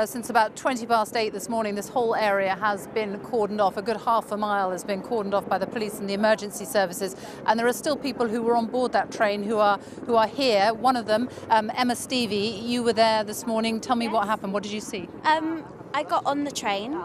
since about 20 past 8 this morning, this whole area has been cordoned off. A good half a mile has been cordoned off by the police and the emergency services. And there are still people who were on board that train who are here. One of them, Emma Stevie, you were there this morning. Tell me what happened. What did you see? I got on the train,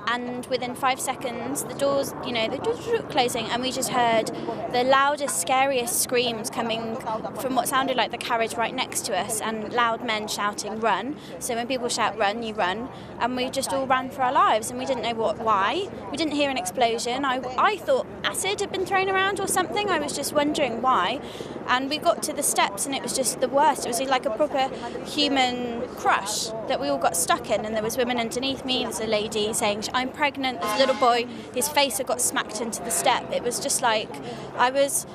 and within 5 seconds, the doors were closing, and we just heard the loudest, scariest screams coming from what sounded like the carriage right next to us, and loud men shouting, "Run!" So when people shout, "Run!" you run, and we just all ran for our lives, and we didn't know why. We didn't hear an explosion. I thought acid had been thrown around or something. I was just wondering why. And we got to the steps, and it was just the worst. It was like a proper human crush that we all got stuck in, and there was women underneath me. There's a lady saying, "I'm pregnant." There's a little boy, his face had got smacked into the step. It was just like I was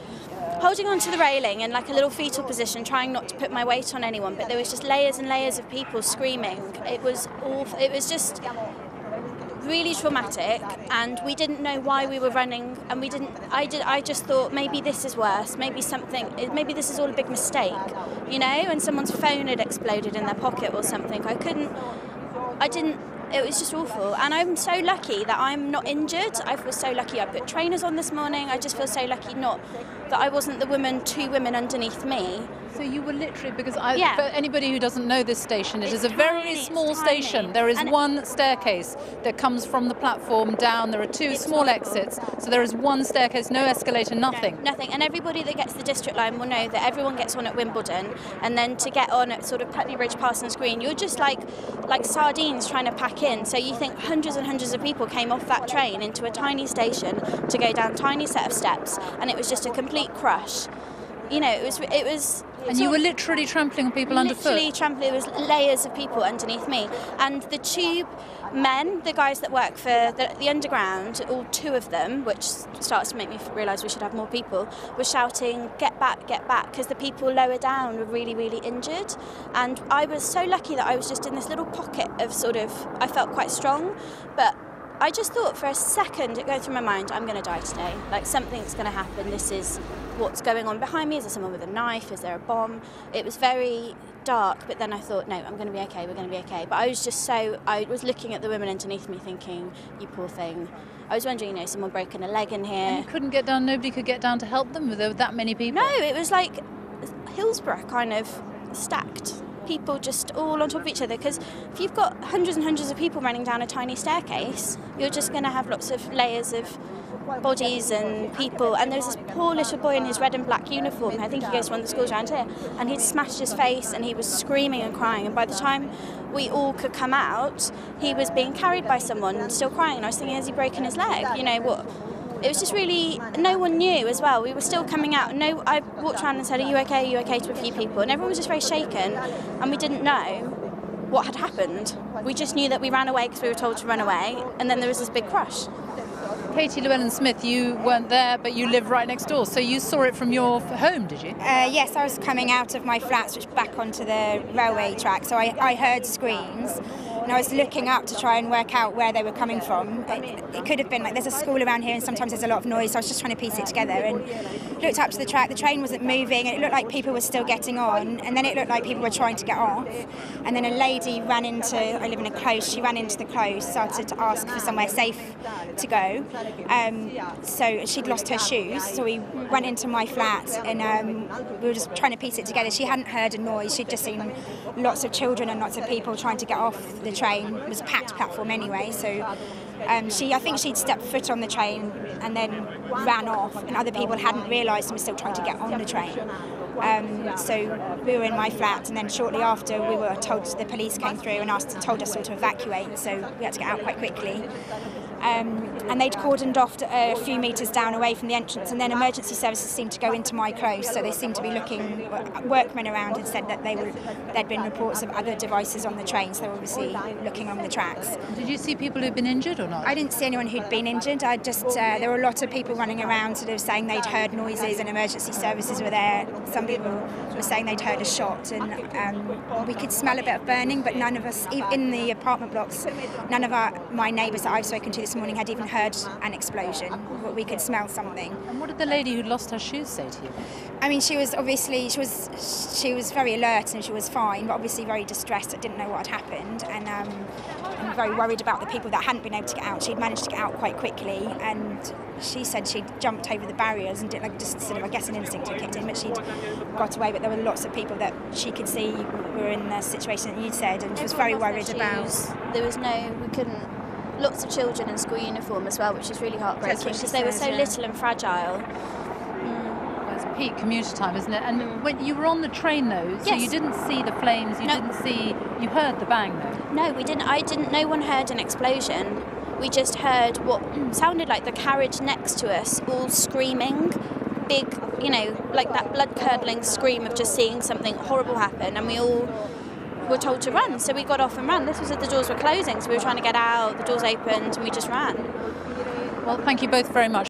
holding onto the railing in like a little fetal position, trying not to put my weight on anyone, but there was just layers and layers of people screaming. It was awful. It was just really traumatic, and we didn't know why we were running, and I just thought maybe this is worse, maybe this is all a big mistake, and someone's phone had exploded in their pocket or something. It was just awful, and I'm so lucky that I'm not injured. I feel so lucky I put trainers on this morning. I just feel so lucky that I wasn't the two women underneath me. So you were literally, for anybody who doesn't know this station, it is a very small station. There is one staircase that comes from the platform down. There are two small exits. So there is one staircase, no escalator, nothing. No, nothing. And everybody that gets the district line will know that everyone gets on at Wimbledon, and then to get on at sort of Putney Bridge, Parsons Green, you're just like sardines trying to pack in. So you think hundreds and hundreds of people came off that train into a tiny station to go down a tiny set of steps, and it was just a complete crush. It was. And you were literally trampling on people underfoot? Literally trampling. There was layers of people underneath me. And the tube men, the guys that work for the underground, all two of them, which starts to make me realise we should have more people, were shouting, "Get back, get back," because the people lower down were really, really injured. And I was so lucky that I was just in this little pocket of I felt quite strong, but I just thought for a second, it went through my mind, I'm going to die today. Like, something's going to happen. This is what's going on behind me. Is there someone with a knife? Is there a bomb? It was very dark, but then I thought, no, I'm going to be okay. We're going to be okay. But I was looking at the women underneath me thinking, you poor thing. I was wondering, someone broken a leg in here. And you couldn't get down, nobody could get down to help them? There were that many people? No, it was like Hillsborough kind of stacked. People just all on top of each other, because if you've got hundreds and hundreds of people running down a tiny staircase, you're just going to have lots of layers of bodies and people. And there's this poor little boy in his red and black uniform. I think he goes to one of the schools around here, and he'd smashed his face and he was screaming and crying, and by the time we all could come out, he was being carried by someone and still crying, and I was thinking, has he broken his leg? It was just really, no one knew as well. We were still coming out. I walked around and said, are you okay to a few people? And everyone was just very shaken, and we didn't know what had happened. We just knew that we ran away because we were told to run away, and then there was this big crush. Katie Llewellyn-Smith, you weren't there, but you live right next door, so you saw it from your home, did you? Yes, I was coming out of my flat, switched back onto the railway track, so I heard screams, and I was looking up to try and work out where they were coming from. It could have been there's a school around here, and sometimes there's a lot of noise, so I was just trying to piece it together, and looked up to the track. The train wasn't moving, and it looked like people were still getting on, and then it looked like people were trying to get off, and then a lady ran into, I live in a close, she ran into the close, started to ask for somewhere safe to go. So she'd lost her shoes, so we went into my flat, and we were just trying to piece it together. She hadn't heard a noise, she'd just seen lots of children and lots of people trying to get off the train. It was a packed platform anyway, so I think she'd stepped foot on the train and then ran off, and other people hadn't realised and were still trying to get on the train. So we were in my flat, and then shortly after we were told, the police came through and told us all to evacuate, so we had to get out quite quickly. And they'd cordoned off a few metres down away from the entrance, and then emergency services seemed to go into my close, so they seemed to be looking, workmen around had said that there'd been reports of other devices on the train, so they were obviously looking on the tracks. Did you see people who'd been injured or not? I didn't see anyone who'd been injured. There were a lot of people running around sort of saying they'd heard noises and emergency services were there. Some people were saying they'd heard a shot, and we could smell a bit of burning, but none of us, in the apartment blocks, none of my neighbours that I've spoken to this morning had even heard an explosion, but we could smell something. And what did the lady who lost her shoes say to you? I mean, she was very alert and she was fine, but obviously very distressed. I didn't know what had happened, and very worried about the people that hadn't been able to get out. She'd managed to get out quite quickly, and she said she'd jumped over the barriers and did, like, just sort of, I guess, an instinct had kicked in, but she'd got away. But there were lots of people that she could see were in the situation that you'd said, and she was very worried about. There was we couldn't. Lots of children in school uniform as well, which is really heartbreaking because they were so little and fragile. It's peak commuter time, isn't it? And when you were on the train though, so Yes. you didn't see the flames, you heard the bang though? No, we didn't. No one heard an explosion. We just heard what sounded like the carriage next to us all screaming, big, like that blood-curdling scream of just seeing something horrible happen, and we all were told to run, so we got off and ran. This was as the doors were closing, so we were trying to get out, the doors opened, and we just ran. Well, thank you both very much.